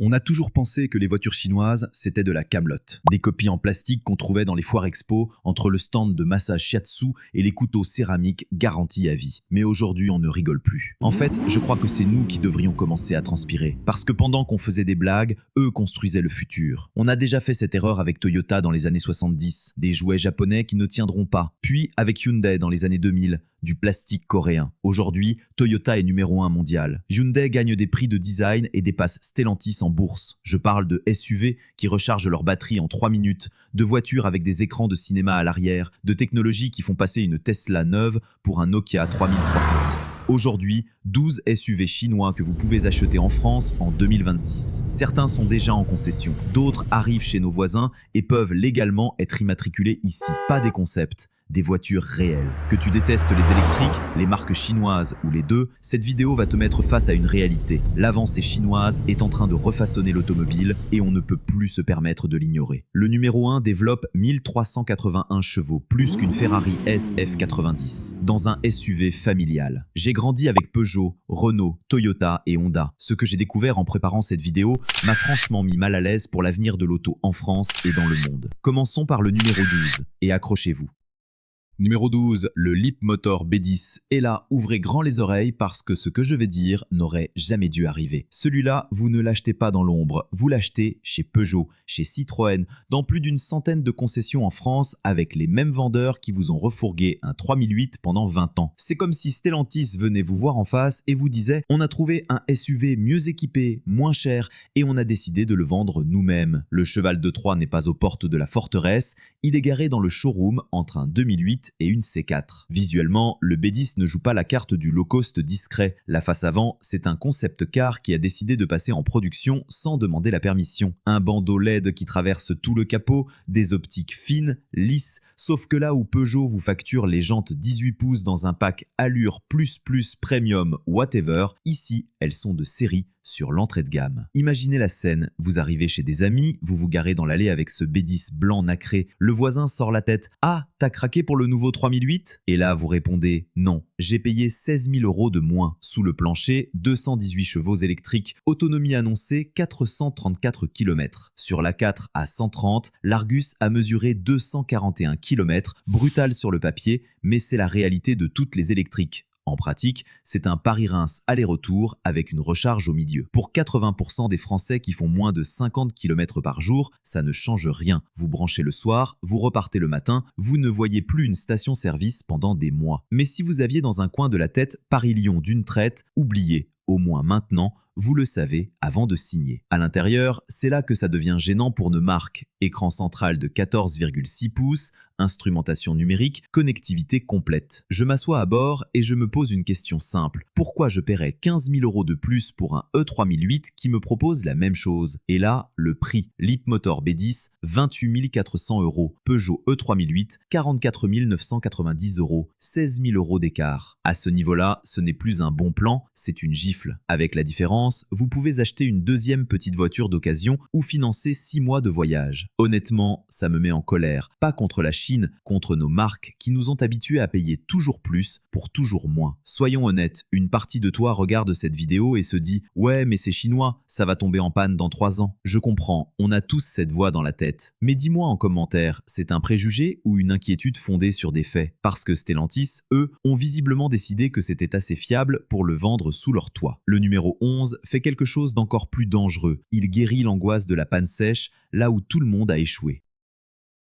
On a toujours pensé que les voitures chinoises, c'était de la camelote. Des copies en plastique qu'on trouvait dans les foires expo, entre le stand de massage shiatsu et les couteaux céramiques garantis à vie. Mais aujourd'hui, on ne rigole plus. En fait, je crois que c'est nous qui devrions commencer à transpirer. Parce que pendant qu'on faisait des blagues, eux construisaient le futur. On a déjà fait cette erreur avec Toyota dans les années 70, des jouets japonais qui ne tiendront pas. Puis avec Hyundai dans les années 2000, du plastique coréen. Aujourd'hui, Toyota est numéro 1 mondial. Hyundai gagne des prix de design et dépasse Stellantis en bourse. Je parle de SUV qui rechargent leur batterie en 3 minutes, de voitures avec des écrans de cinéma à l'arrière, de technologies qui font passer une Tesla neuve pour un Nokia 3310. Aujourd'hui, 12 SUV chinois que vous pouvez acheter en France en 2026. Certains sont déjà en concession, d'autres arrivent chez nos voisins et peuvent légalement être immatriculés ici. Pas des concepts, des voitures réelles. Que tu détestes les électriques, les marques chinoises ou les deux, cette vidéo va te mettre face à une réalité. L'avancée chinoise est en train de refaçonner l'automobile et on ne peut plus se permettre de l'ignorer. Le numéro 1 développe 1381 chevaux, plus qu'une Ferrari SF90, dans un SUV familial. J'ai grandi avec Peugeot, Renault, Toyota et Honda. Ce que j'ai découvert en préparant cette vidéo m'a franchement mis mal à l'aise pour l'avenir de l'auto en France et dans le monde. Commençons par le numéro 12 et accrochez-vous. Numéro 12, le Leapmotor B10. Et là, ouvrez grand les oreilles parce que ce que je vais dire n'aurait jamais dû arriver. Celui-là, vous ne l'achetez pas dans l'ombre, vous l'achetez chez Peugeot, chez Citroën, dans plus d'une centaine de concessions en France avec les mêmes vendeurs qui vous ont refourgué un 3008 pendant 20 ans. C'est comme si Stellantis venait vous voir en face et vous disait « On a trouvé un SUV mieux équipé, moins cher et on a décidé de le vendre nous-mêmes. » Le cheval de Troie n'est pas aux portes de la forteresse, il est garé dans le showroom entre un 2008 et une C4. Visuellement, le B10 ne joue pas la carte du low-cost discret. La face avant, c'est un concept car qui a décidé de passer en production sans demander la permission. Un bandeau LED qui traverse tout le capot, des optiques fines, lisses, sauf que là où Peugeot vous facture les jantes 18 pouces dans un pack Allure plus Premium whatever, ici, elles sont de série sur l'entrée de gamme. Imaginez la scène, vous arrivez chez des amis, vous vous garez dans l'allée avec ce B10 blanc nacré, le voisin sort la tête « Ah, t'as craqué pour le nouveau 3008 ?» Et là vous répondez « Non, j'ai payé 16 000 € de moins. » Sous le plancher, 218 chevaux électriques, autonomie annoncée 434 km. Sur la 4 à 130, l'Argus a mesuré 241 km, brutal sur le papier, mais c'est la réalité de toutes les électriques. En pratique, c'est un Paris-Reims aller-retour avec une recharge au milieu. Pour 80% des Français qui font moins de 50 km par jour, ça ne change rien. Vous branchez le soir, vous repartez le matin, vous ne voyez plus une station-service pendant des mois. Mais si vous aviez dans un coin de la tête Paris-Lyon d'une traite, oubliez. Au moins maintenant, vous le savez avant de signer. À l'intérieur, c'est là que ça devient gênant pour nos marques. Écran central de 14,6 pouces, instrumentation numérique, connectivité complète. Je m'assois à bord et je me pose une question simple. Pourquoi je paierais 15 000 € de plus pour un E3008 qui me propose la même chose? Et là, le prix. Leapmotor B10, 28 400 €. Peugeot E3008, 44 990 €. 16 000 € d'écart. À ce niveau-là, ce n'est plus un bon plan, c'est une gifle. Avec la différence, vous pouvez acheter une deuxième petite voiture d'occasion ou financer 6 mois de voyage. Honnêtement, ça me met en colère. Pas contre la Chine, contre nos marques qui nous ont habitués à payer toujours plus pour toujours moins. Soyons honnêtes, une partie de toi regarde cette vidéo et se dit « Ouais, mais c'est chinois, ça va tomber en panne dans 3 ans. » Je comprends, on a tous cette voix dans la tête. Mais dis-moi en commentaire, c'est un préjugé ou une inquiétude fondée sur des faits? Parce que Stellantis, eux, ont visiblement décidé que c'était assez fiable pour le vendre sous leur toit. Le numéro 11 fait quelque chose d'encore plus dangereux. Il guérit l'angoisse de la panne sèche, là où tout le monde a échoué.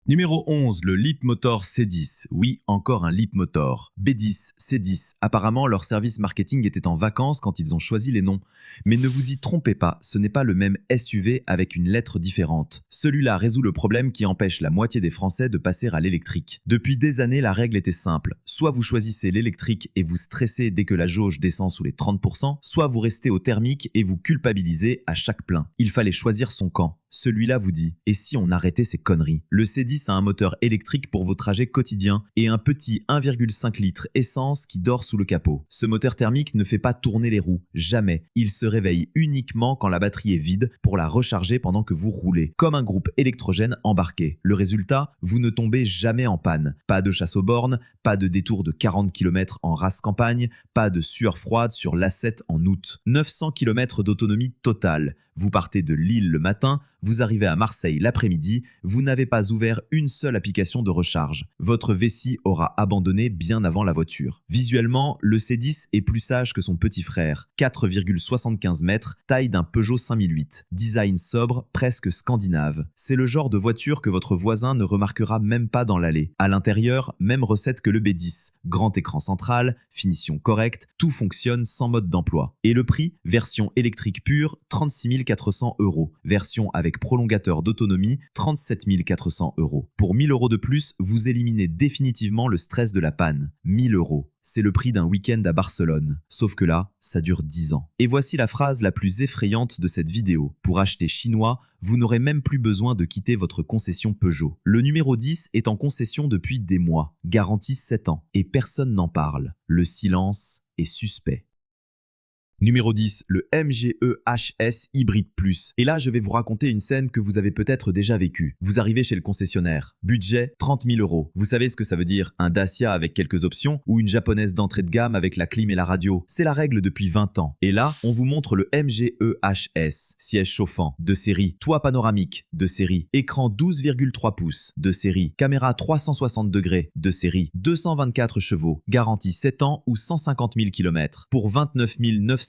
Numéro 11, le Leapmotor C10. Oui, encore un Leapmotor. B10, C10. Apparemment, leur service marketing était en vacances quand ils ont choisi les noms. Mais ne vous y trompez pas, ce n'est pas le même SUV avec une lettre différente. Celui-là résout le problème qui empêche la moitié des Français de passer à l'électrique. Depuis des années, la règle était simple. Soit vous choisissez l'électrique et vous stressez dès que la jauge descend sous les 30%, soit vous restez au thermique et vous culpabilisez à chaque plein. Il fallait choisir son camp. Celui-là vous dit « Et si on arrêtait ces conneries ?» Le C10 a un moteur électrique pour vos trajets quotidiens et un petit 1,5 litres essence qui dort sous le capot. Ce moteur thermique ne fait pas tourner les roues, jamais. Il se réveille uniquement quand la batterie est vide pour la recharger pendant que vous roulez, comme un groupe électrogène embarqué. Le résultat, vous ne tombez jamais en panne. Pas de chasse aux bornes, pas de détour de 40 km en race campagne, pas de sueur froide sur l'A7 en août. 900 km d'autonomie totale. Vous partez de Lille le matin, vous arrivez à Marseille l'après-midi, vous n'avez pas ouvert une seule application de recharge. Votre vessie aura abandonné bien avant la voiture. Visuellement, le C10 est plus sage que son petit frère. 4,75 mètres, taille d'un Peugeot 5008. Design sobre, presque scandinave. C'est le genre de voiture que votre voisin ne remarquera même pas dans l'allée. À l'intérieur, même recette que le B10. Grand écran central, finition correcte, tout fonctionne sans mode d'emploi. Et le prix, version électrique pure, 36 400 €. Version avec prolongateur d'autonomie, 37 400 €. Pour 1 000 € de plus, vous éliminez définitivement le stress de la panne. 1 000 €. C'est le prix d'un week-end à Barcelone. Sauf que là, ça dure 10 ans. Et voici la phrase la plus effrayante de cette vidéo. Pour acheter chinois, vous n'aurez même plus besoin de quitter votre concession Peugeot. Le numéro 10 est en concession depuis des mois, garantie 7 ans, et personne n'en parle. Le silence est suspect. Numéro 10, le MGE HS Hybride Plus. Et là, je vais vous raconter une scène que vous avez peut-être déjà vécue. Vous arrivez chez le concessionnaire. Budget, 30 000 €. Vous savez ce que ça veut dire? Un Dacia avec quelques options ou une japonaise d'entrée de gamme avec la clim et la radio. C'est la règle depuis 20 ans. Et là, on vous montre le MGE HS. Siège chauffant, de série. Toit panoramique, de série. Écran 12,3 pouces, de série. Caméra 360 degrés, de série. 224 chevaux. Garantie 7 ans ou 150 000 km. Pour 29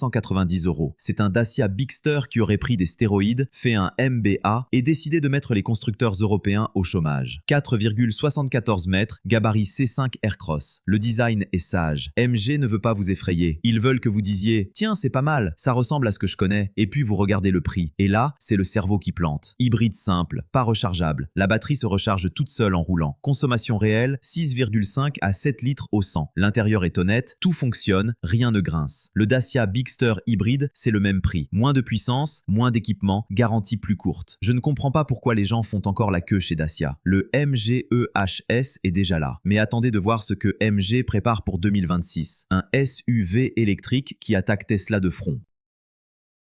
990 €. C'est un Dacia Bigster qui aurait pris des stéroïdes, fait un MBA et décidé de mettre les constructeurs européens au chômage. 4,74 mètres, gabarit C5 Aircross. Le design est sage. MG ne veut pas vous effrayer. Ils veulent que vous disiez « Tiens, c'est pas mal, ça ressemble à ce que je connais ». Et puis vous regardez le prix. Et là, c'est le cerveau qui plante. Hybride simple, pas rechargeable. La batterie se recharge toute seule en roulant. Consommation réelle, 6,5 à 7 litres au 100. L'intérieur est honnête, tout fonctionne, rien ne grince. Le Dacia Bigster hybride, c'est le même prix. Moins de puissance, moins d'équipement, garantie plus courte. Je ne comprends pas pourquoi les gens font encore la queue chez Dacia. Le MGE HS est déjà là. Mais attendez de voir ce que MG prépare pour 2026. Un SUV électrique qui attaque Tesla de front.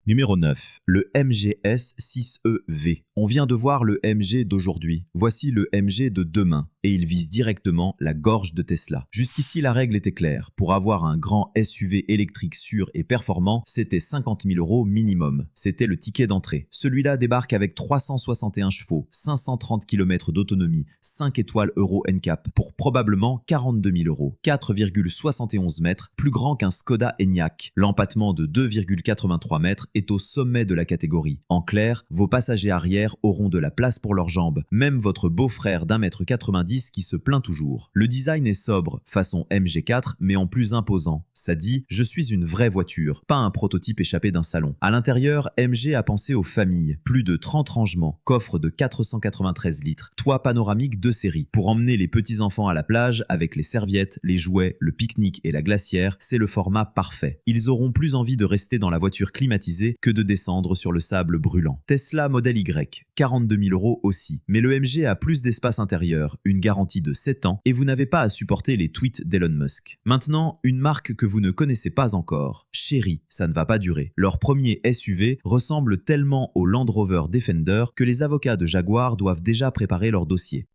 Numéro 9, le MGS 6EV. On vient de voir le MG d'aujourd'hui. Voici le MG de demain. Et il vise directement la gorge de Tesla. Jusqu'ici, la règle était claire. Pour avoir un grand SUV électrique sûr et performant, c'était 50 000 € minimum. C'était le ticket d'entrée. Celui-là débarque avec 361 chevaux, 530 km d'autonomie, 5 étoiles Euro NCAP pour probablement 42 000 €. 4,71 mètres, plus grand qu'un Skoda Enyaq. L'empattement de 2,83 mètres est au sommet de la catégorie. En clair, vos passagers arrière auront de la place pour leurs jambes. Même votre beau-frère d'1,90 m qui se plaint toujours. Le design est sobre, façon MG4, mais en plus imposant. Ça dit « Je suis une vraie voiture », pas un prototype échappé d'un salon. À l'intérieur, MG a pensé aux familles. Plus de 30 rangements, coffre de 493 litres, toit panoramique de série. Pour emmener les petits-enfants à la plage, avec les serviettes, les jouets, le pique-nique et la glacière, c'est le format parfait. Ils auront plus envie de rester dans la voiture climatisée que de descendre sur le sable brûlant. Tesla Model Y, 42 000 € aussi. Mais le MG a plus d'espace intérieur, une garantie de 7 ans et vous n'avez pas à supporter les tweets d'Elon Musk. Maintenant, une marque que vous ne connaissez pas encore. Chery, ça ne va pas durer. Leur premier SUV ressemble tellement au Land Rover Defender que les avocats de Jaguar doivent déjà préparer leur dossier.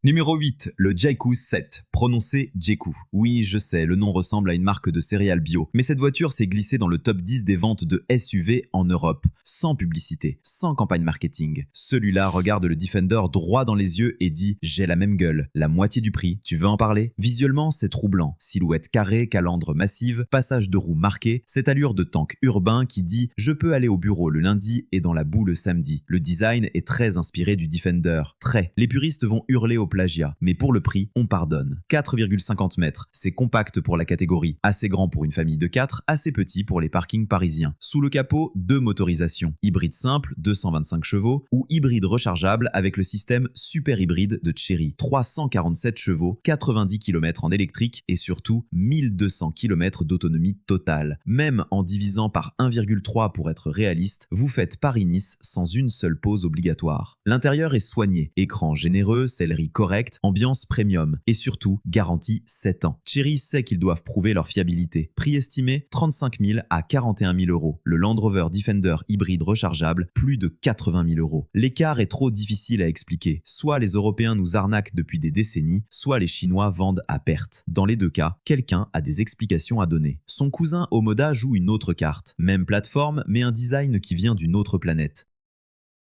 Numéro 8, le Jayco 7, prononcé Jayco. Oui, je sais, le nom ressemble à une marque de céréales bio, mais cette voiture s'est glissée dans le top 10 des ventes de SUV en Europe, sans publicité, sans campagne marketing. Celui-là regarde le Defender droit dans les yeux et dit « J'ai la même gueule, la moitié du prix, tu veux en parler ?» Visuellement, c'est troublant, silhouette carrée, calandre massive, passage de roues marqué, cette allure de tank urbain qui dit « Je peux aller au bureau le lundi et dans la boue le samedi ». Le design est très inspiré du Defender, très. Les puristes vont hurler au plagiat, mais pour le prix, on pardonne. 4,50 mètres, c'est compact pour la catégorie, assez grand pour une famille de 4, assez petit pour les parkings parisiens. Sous le capot, 2 motorisations, hybride simple, 225 chevaux, ou hybride rechargeable avec le système super hybride de Chery, 347 chevaux, 90 km en électrique et surtout 1200 km d'autonomie totale. Même en divisant par 1,3 pour être réaliste, vous faites Paris-Nice sans une seule pause obligatoire. L'intérieur est soigné, écran généreux, sellerie correcte, ambiance premium et surtout garantie 7 ans. Chery sait qu'ils doivent prouver leur fiabilité. Prix estimé 35 000 à 41 000 euros. Le Land Rover Defender hybride rechargeable, plus de 80 000 euros. L'écart est trop difficile à expliquer. Soit les Européens nous arnaquent depuis des décennies, soit les Chinois vendent à perte. Dans les deux cas, quelqu'un a des explications à donner. Son cousin Omoda joue une autre carte. Même plateforme, mais un design qui vient d'une autre planète.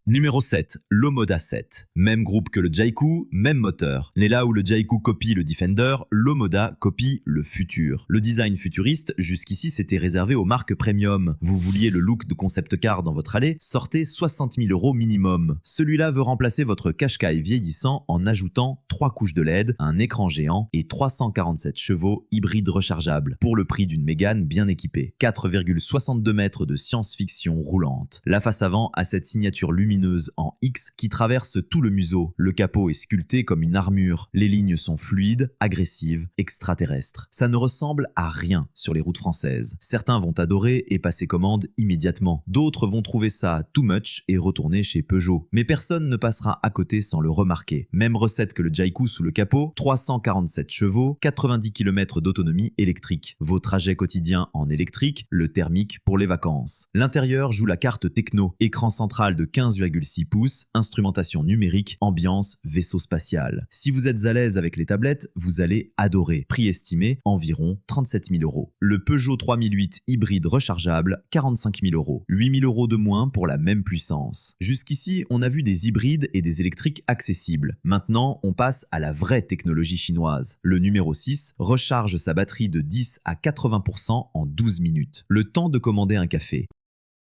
Numéro 7, l'Omoda 7. Même groupe que le Jayco, même moteur. Mais là où le Jayco copie le Defender, l'Omoda copie le futur. Le design futuriste, jusqu'ici, c'était réservé aux marques premium. Vous vouliez le look de concept car dans votre allée, sortez 60 000 euros minimum. Celui-là veut remplacer votre Qashqai vieillissant en ajoutant 3 couches de LED, un écran géant et 347 chevaux hybrides rechargeables pour le prix d'une Mégane bien équipée. 4,62 mètres de science-fiction roulante. La face avant a cette signature lumineuse en X qui traverse tout le museau. Le capot est sculpté comme une armure. Les lignes sont fluides, agressives, extraterrestres. Ça ne ressemble à rien sur les routes françaises. Certains vont adorer et passer commande immédiatement. D'autres vont trouver ça too much et retourner chez Peugeot. Mais personne ne passera à côté sans le remarquer. Même recette que le Jayco sous le capot, 347 chevaux, 90 km d'autonomie électrique. Vos trajets quotidiens en électrique, le thermique pour les vacances. L'intérieur joue la carte techno. Écran central de 15,6 pouces, instrumentation numérique, ambiance, vaisseau spatial. Si vous êtes à l'aise avec les tablettes, vous allez adorer. Prix estimé environ 37 000 euros. Le Peugeot 3008 hybride rechargeable, 45 000 euros. 8 000 euros de moins pour la même puissance. Jusqu'ici, on a vu des hybrides et des électriques accessibles. Maintenant, on passe à la vraie technologie chinoise. Le numéro 6 recharge sa batterie de 10 à 80% en 12 minutes. Le temps de commander un café.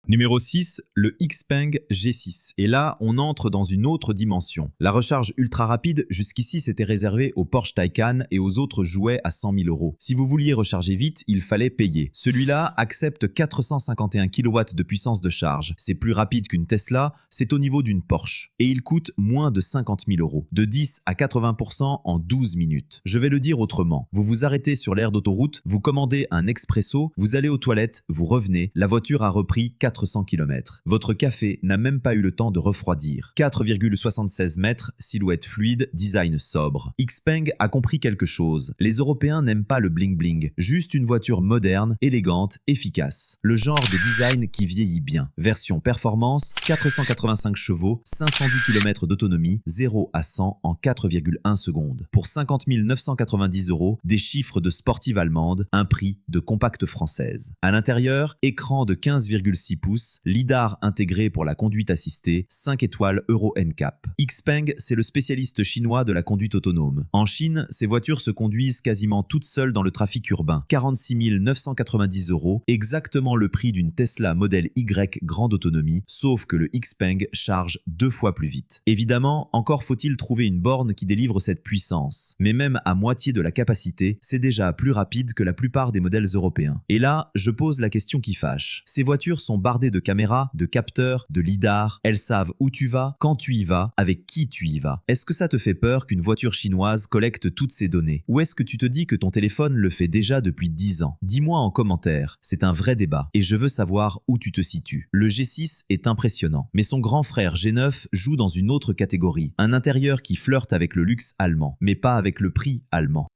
Numéro 6, le Xpeng G6. Et là, on entre dans une autre dimension. La recharge ultra rapide, jusqu'ici, c'était réservé aux Porsche Taycan et aux autres jouets à 100 000 euros. Si vous vouliez recharger vite, il fallait payer. Celui-là accepte 451 kW de puissance de charge. C'est plus rapide qu'une Tesla, c'est au niveau d'une Porsche. Et il coûte moins de 50 000 euros. De 10 à 80% en 12 minutes. Je vais le dire autrement. Vous vous arrêtez sur l'aire d'autoroute, vous commandez un expresso, vous allez aux toilettes, vous revenez, la voiture a repris 400 km. Votre café n'a même pas eu le temps de refroidir. 4,76 mètres, silhouette fluide, design sobre. Xpeng a compris quelque chose. Les Européens n'aiment pas le bling-bling. Juste une voiture moderne, élégante, efficace. Le genre de design qui vieillit bien. Version performance, 485 chevaux, 510 km d'autonomie, 0 à 100 en 4,1 secondes. Pour 50 990 euros, des chiffres de sportive allemande, un prix de compacte française. À l'intérieur, écran de 15,6 pouces, lidar intégré pour la conduite assistée, 5 étoiles Euro NCAP. Xpeng, c'est le spécialiste chinois de la conduite autonome. En Chine, ces voitures se conduisent quasiment toutes seules dans le trafic urbain. 46 990 euros, exactement le prix d'une Tesla modèle Y grande autonomie, sauf que le Xpeng charge 2 fois plus vite. Évidemment, encore faut-il trouver une borne qui délivre cette puissance. Mais même à moitié de la capacité, c'est déjà plus rapide que la plupart des modèles européens. Et là, je pose la question qui fâche. Ces voitures sont bardées de caméras, de capteurs, de lidar. Elles savent où tu vas, quand tu y vas, avec qui tu y vas. Est-ce que ça te fait peur qu'une voiture chinoise collecte toutes ces données? Ou est-ce que tu te dis que ton téléphone le fait déjà depuis 10 ans? Dis-moi en commentaire. C'est un vrai débat et je veux savoir où tu te situes. Le G6 est impressionnant, mais son grand frère G9 joue dans une autre catégorie. Un intérieur qui flirte avec le luxe allemand, mais pas avec le prix allemand.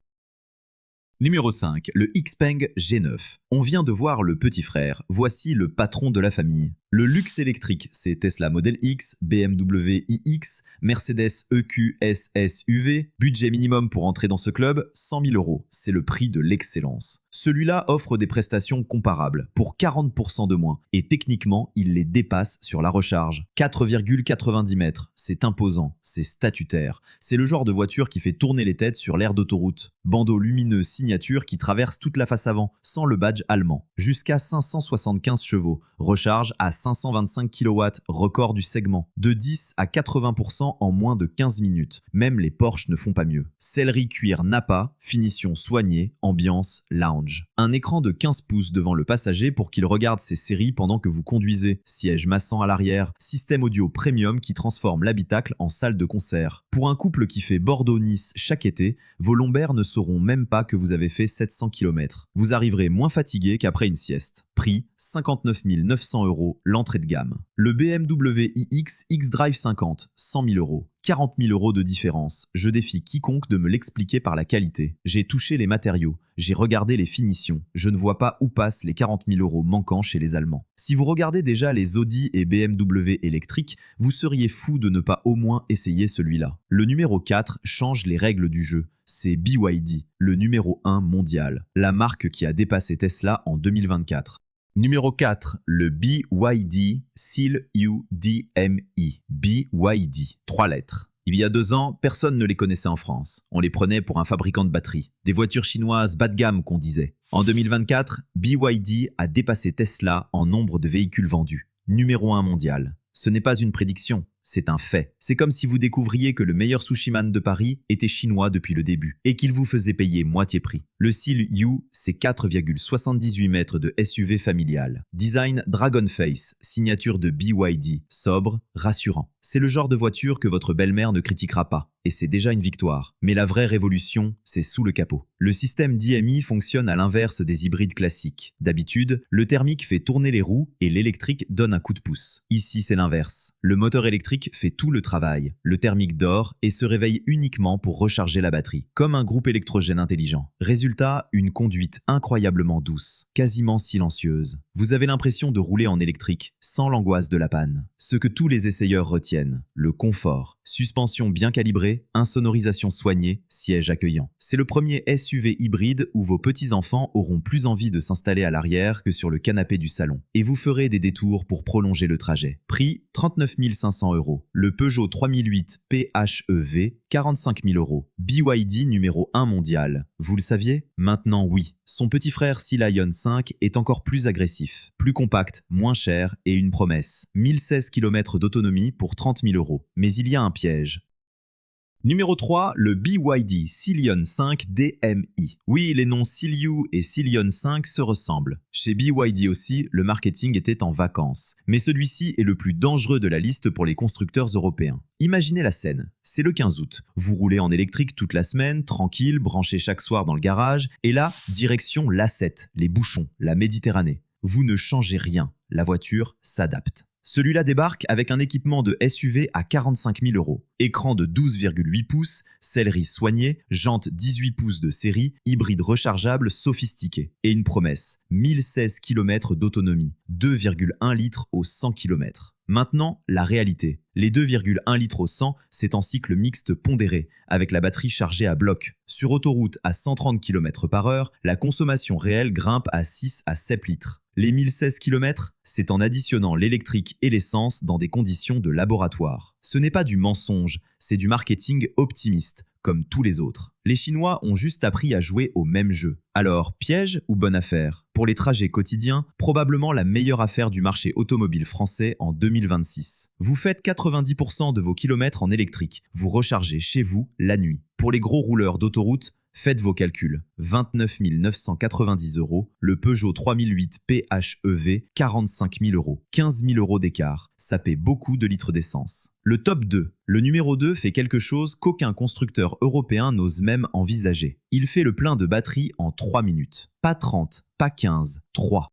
Numéro 5, le Xpeng G9. On vient de voir le petit frère, voici le patron de la famille. Le luxe électrique, c'est Tesla Model X, BMW iX, Mercedes EQ SUV. Budget minimum pour entrer dans ce club, 100 000 euros. C'est le prix de l'excellence. Celui-là offre des prestations comparables, pour 40% de moins. Et techniquement, il les dépasse sur la recharge. 4,90 mètres, c'est imposant, c'est statutaire. C'est le genre de voiture qui fait tourner les têtes sur l'aire d'autoroute. Bandeau lumineux signature qui traverse toute la face avant, sans le badge allemand. Jusqu'à 575 chevaux. Recharge à 525 kW, record du segment. De 10 à 80% en moins de 15 minutes. Même les Porsche ne font pas mieux. Sellerie cuir Napa, finition soignée, ambiance lounge. Un écran de 15 pouces devant le passager pour qu'il regarde ses séries pendant que vous conduisez. Siège massant à l'arrière. Système audio premium qui transforme l'habitacle en salle de concert. Pour un couple qui fait Bordeaux-Nice chaque été, vos lombaires ne sauront même pas que vous avez fait 700 km. Vous arriverez moins fatigué qu'après une sieste. Prix 59 900 euros, l'entrée de gamme. Le BMW iX X-Drive 50, 100 000 euros. 40 000 € de différence. Je défie quiconque de me l'expliquer par la qualité. J'ai touché les matériaux, j'ai regardé les finitions. Je ne vois pas où passent les 40 000 € manquants chez les Allemands. Si vous regardez déjà les Audi et BMW électriques, vous seriez fou de ne pas au moins essayer celui-là. Le numéro 4 change les règles du jeu. C'est BYD, le numéro 1 mondial, la marque qui a dépassé Tesla en 2024. Numéro 4, le BYD Seal UDME. BYD, 3 lettres. Il y a 2 ans, personne ne les connaissait en France. On les prenait pour un fabricant de batteries. Des voitures chinoises bas de gamme qu'on disait. En 2024, BYD a dépassé Tesla en nombre de véhicules vendus. Numéro 1 mondial. Ce n'est pas une prédiction, c'est un fait. C'est comme si vous découvriez que le meilleur sushiman de Paris était chinois depuis le début et qu'il vous faisait payer moitié prix. Le Seal U, c'est 4,78 mètres de SUV familial. Design Dragon Face, signature de BYD, sobre, rassurant. C'est le genre de voiture que votre belle-mère ne critiquera pas, et c'est déjà une victoire. Mais la vraie révolution, c'est sous le capot. Le système DMI fonctionne à l'inverse des hybrides classiques. D'habitude, le thermique fait tourner les roues et l'électrique donne un coup de pouce. Ici, c'est l'inverse. Le moteur électrique fait tout le travail. Le thermique dort et se réveille uniquement pour recharger la batterie, comme un groupe électrogène intelligent. Résultat, une conduite incroyablement douce, quasiment silencieuse. Vous avez l'impression de rouler en électrique, sans l'angoisse de la panne. Ce que tous les essayeurs retiennent, le confort. Suspension bien calibrée, insonorisation soignée, siège accueillant. C'est le premier SUV hybride où vos petits-enfants auront plus envie de s'installer à l'arrière que sur le canapé du salon. Et vous ferez des détours pour prolonger le trajet. Prix 39 500 €. Le Peugeot 3008 PHEV, 45 000 €. BYD numéro 1 mondial. Vous le saviez? Maintenant oui. Son petit frère Sea Lion 5 est encore plus agressif, plus compact, moins cher et une promesse. 1016 km d'autonomie pour 30 000 €. Mais il y a un piège. Numéro 3, le BYD Seal 5 DMI. Oui, les noms Seal U et Seal 5 se ressemblent. Chez BYD aussi, le marketing était en vacances. Mais celui-ci est le plus dangereux de la liste pour les constructeurs européens. Imaginez la scène. C'est le 15 août. Vous roulez en électrique toute la semaine, tranquille, branché chaque soir dans le garage. Et là, direction l'A7, les bouchons, la Méditerranée. Vous ne changez rien. La voiture s'adapte. Celui-là débarque avec un équipement de SUV à 45 000 €. Écran de 12,8 pouces, sellerie soignée, jantes 18 pouces de série, hybride rechargeable sophistiqué. Et une promesse, 1016 km d'autonomie, 2,1 litres au 100 km. Maintenant, la réalité. Les 2,1 litres au 100, c'est en cycle mixte pondéré, avec la batterie chargée à bloc. Sur autoroute à 130 km/h, la consommation réelle grimpe à 6 à 7 litres. Les 1016 km, c'est en additionnant l'électrique et l'essence dans des conditions de laboratoire. Ce n'est pas du mensonge, c'est du marketing optimiste, comme tous les autres. Les Chinois ont juste appris à jouer au même jeu. Alors, piège ou bonne affaire? Pour les trajets quotidiens, probablement la meilleure affaire du marché automobile français en 2026. Vous faites 90% de vos kilomètres en électrique. Vous rechargez chez vous la nuit. Pour les gros rouleurs d'autoroute, faites vos calculs. 29 990 €. Le Peugeot 3008 PHEV, 45 000 €. 15 000 € d'écart. Ça paie beaucoup de litres d'essence. Le top 2. Le numéro 2 fait quelque chose qu'aucun constructeur européen n'ose même envisager. Il fait le plein de batterie en 3 minutes. Pas 30, pas 15, 3.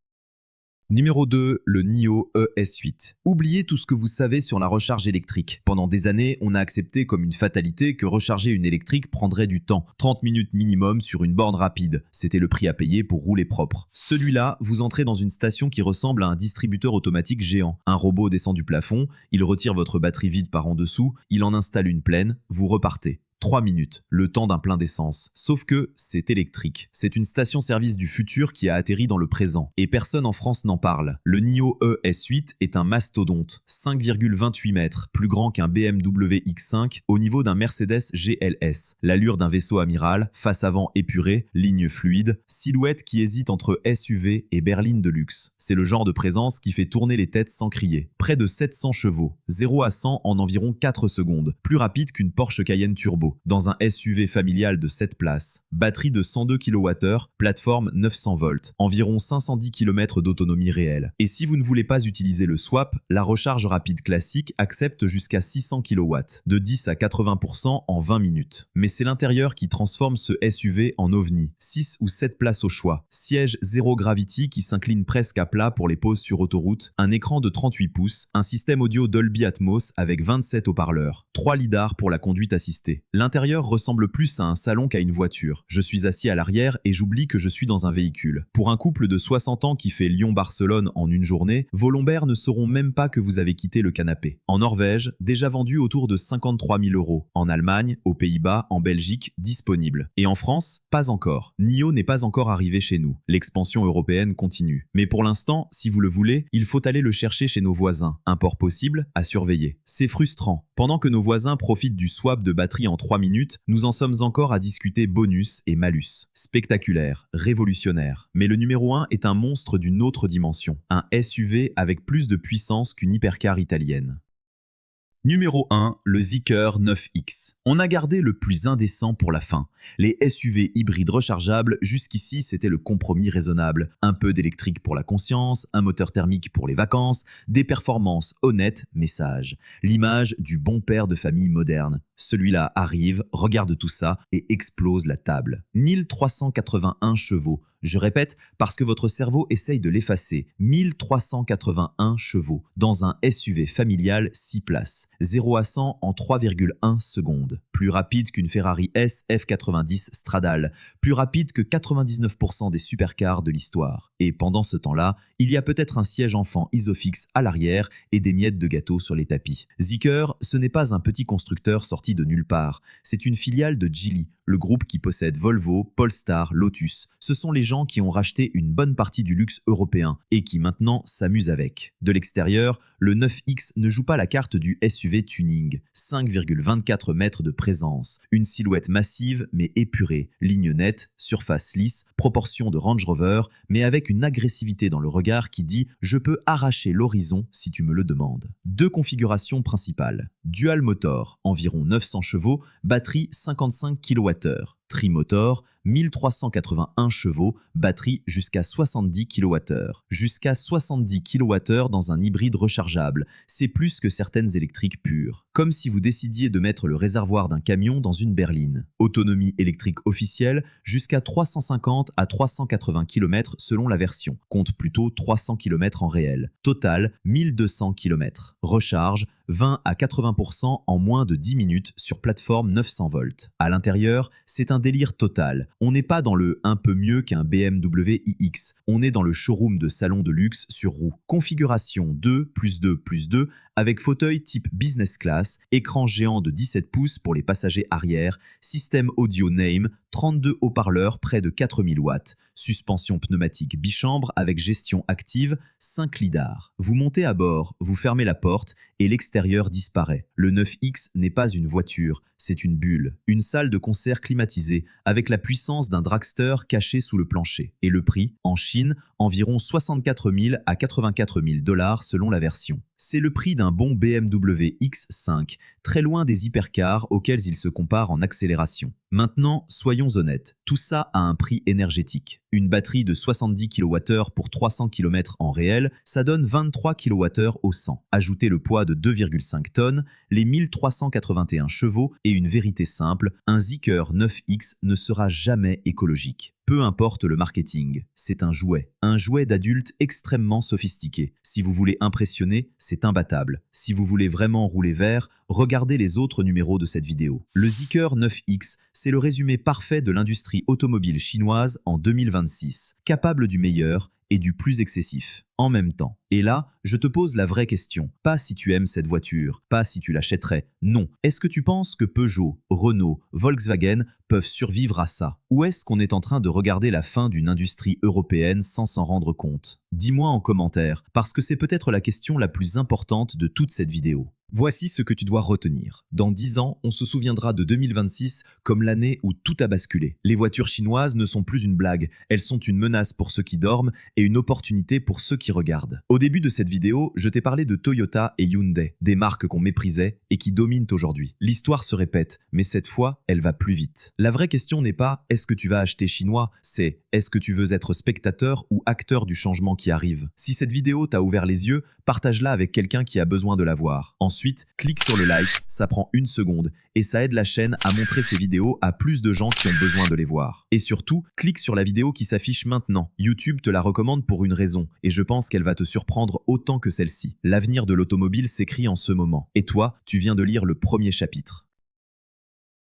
Numéro 2, le NIO ES8. Oubliez tout ce que vous savez sur la recharge électrique. Pendant des années, on a accepté comme une fatalité que recharger une électrique prendrait du temps. 30 minutes minimum sur une borne rapide. C'était le prix à payer pour rouler propre. Celui-là, vous entrez dans une station qui ressemble à un distributeur automatique géant. Un robot descend du plafond, il retire votre batterie vide par en dessous, il en installe une pleine, vous repartez. 3 minutes, le temps d'un plein d'essence. Sauf que c'est électrique. C'est une station-service du futur qui a atterri dans le présent. Et personne en France n'en parle. Le NIO ES8 est un mastodonte. 5,28 mètres, plus grand qu'un BMW X5, au niveau d'un Mercedes GLS. L'allure d'un vaisseau amiral, face avant épurée, ligne fluide, silhouette qui hésite entre SUV et berline de luxe. C'est le genre de présence qui fait tourner les têtes sans crier. Près de 700 chevaux. 0 à 100 en environ 4 secondes. Plus rapide qu'une Porsche Cayenne Turbo. €. Dans un SUV familial de 7 places, batterie de 102 kWh, plateforme 900 volts, environ 510 km d'autonomie réelle. Et si vous ne voulez pas utiliser le swap, la recharge rapide classique accepte jusqu'à 600 kW, de 10 à 80% en 20 minutes. Mais c'est l'intérieur qui transforme ce SUV en ovni. 6 ou 7 places au choix, siège Zero Gravity qui s'incline presque à plat pour les pauses sur autoroute, un écran de 38 pouces, un système audio Dolby Atmos avec 27 haut-parleurs, 3 lidars pour la conduite assistée. L'intérieur ressemble plus à un salon qu'à une voiture. Je suis assis à l'arrière et j'oublie que je suis dans un véhicule. Pour un couple de 60 ans qui fait Lyon-Barcelone en une journée, vos lombaires ne sauront même pas que vous avez quitté le canapé. En Norvège, déjà vendu autour de 53 000 €. En Allemagne, aux Pays-Bas, en Belgique, disponible. Et en France, pas encore. NIO n'est pas encore arrivé chez nous. L'expansion européenne continue. Mais pour l'instant, si vous le voulez, il faut aller le chercher chez nos voisins. Un port possible à surveiller. C'est frustrant. Pendant que nos voisins profitent du swap de batterie en 3 minutes, nous en sommes encore à discuter bonus et malus. Spectaculaire, révolutionnaire. Mais le numéro 1 est un monstre d'une autre dimension. Un SUV avec plus de puissance qu'une hypercar italienne. Numéro 1, le Zeekr 9X. On a gardé le plus indécent pour la fin. Les SUV hybrides rechargeables, jusqu'ici c'était le compromis raisonnable. Un peu d'électrique pour la conscience, un moteur thermique pour les vacances, des performances honnêtes mais sages. L'image du bon père de famille moderne. Celui-là arrive, regarde tout ça et explose la table. 1381 chevaux. Je répète, parce que votre cerveau essaye de l'effacer. 1381 chevaux dans un SUV familial 6 places. 0 à 100 en 3,1 secondes. Plus rapide qu'une Ferrari S F90 Stradale. Plus rapide que 99% des supercars de l'histoire. Et pendant ce temps-là, il y a peut-être un siège enfant Isofix à l'arrière et des miettes de gâteau sur les tapis. Zeekr, ce n'est pas un petit constructeur sorti de nulle part. C'est une filiale de Geely, le groupe qui possède Volvo, Polestar, Lotus. Ce sont les gens qui ont racheté une bonne partie du luxe européen et qui maintenant s'amusent avec. De l'extérieur, le 9X ne joue pas la carte du SUV tuning. 5,24 mètres de présence, une silhouette massive mais épurée, ligne nette, surface lisse, proportion de Range Rover, mais avec une agressivité dans le regard qui dit « je peux arracher l'horizon si tu me le demandes ». Deux configurations principales. Dual motor, environ 900 chevaux, batterie 55 kWh. Trimotor, 1381 chevaux, batterie jusqu'à 70 kWh. Jusqu'à 70 kWh dans un hybride rechargeable, c'est plus que certaines électriques pures. Comme si vous décidiez de mettre le réservoir d'un camion dans une berline. Autonomie électrique officielle, jusqu'à 350 à 380 km selon la version. Compte plutôt 300 km en réel. Total, 1200 km. Recharge, 20 à 80% en moins de 10 minutes sur plateforme 900 volts. À l'intérieur, c'est un délire total. On n'est pas dans le un peu mieux qu'un BMW iX. On est dans le showroom de salon de luxe sur roue. Configuration 2+2+2 avec fauteuil type business class, écran géant de 17 pouces pour les passagers arrière, système audio Name, 32 haut-parleurs près de 4000 watts, suspension pneumatique bichambre avec gestion active, 5 lidars. Vous montez à bord, vous fermez la porte et l'extérieur disparaît. Le 9X n'est pas une voiture, c'est une bulle. Une salle de concert climatisée avec la puissance d'un dragster caché sous le plancher. Et le prix, en Chine, environ 64 000 à 84 000 $ selon la version. C'est le prix d'un bon BMW X5, très loin des hypercars auxquels il se compare en accélération. Maintenant, soyons honnêtes, tout ça a un prix énergétique. Une batterie de 70 kWh pour 300 km en réel, ça donne 23 kWh au 100. Ajoutez le poids de 2,5 tonnes, les 1381 chevaux et une vérité simple, un Zeekr 9X ne sera jamais écologique. Peu importe le marketing, c'est un jouet d'adulte extrêmement sophistiqué. Si vous voulez impressionner, c'est imbattable. Si vous voulez vraiment rouler vert, regardez les autres numéros de cette vidéo. Le Zeekr 9X, c'est le résumé parfait de l'industrie automobile chinoise en 2026, capable du meilleur et du plus excessif, en même temps. Et là, je te pose la vraie question. Pas si tu aimes cette voiture, pas si tu l'achèterais. Non. Est-ce que tu penses que Peugeot, Renault, Volkswagen peuvent survivre à ça? Ou est-ce qu'on est en train de regarder la fin d'une industrie européenne sans s'en rendre compte? Dis-moi en commentaire, parce que c'est peut-être la question la plus importante de toute cette vidéo. Voici ce que tu dois retenir. Dans 10 ans, on se souviendra de 2026 comme l'année où tout a basculé. Les voitures chinoises ne sont plus une blague, elles sont une menace pour ceux qui dorment et une opportunité pour ceux qui regardent. Au début de cette vidéo, je t'ai parlé de Toyota et Hyundai, des marques qu'on méprisait et qui dominent aujourd'hui. L'histoire se répète, mais cette fois, elle va plus vite. La vraie question n'est pas « est-ce que tu vas acheter chinois ?», c'est « est-ce que tu veux être spectateur ou acteur du changement qui arrive ?» Si cette vidéo t'a ouvert les yeux, partage-la avec quelqu'un qui a besoin de la voir. Ensuite, clique sur le like, ça prend 1 seconde et ça aide la chaîne à montrer ces vidéos à plus de gens qui ont besoin de les voir. Et surtout, clique sur la vidéo qui s'affiche maintenant. YouTube te la recommande pour une raison et je pense qu'elle va te surprendre autant que celle-ci. L'avenir de l'automobile s'écrit en ce moment. Et toi, tu viens de lire le premier chapitre.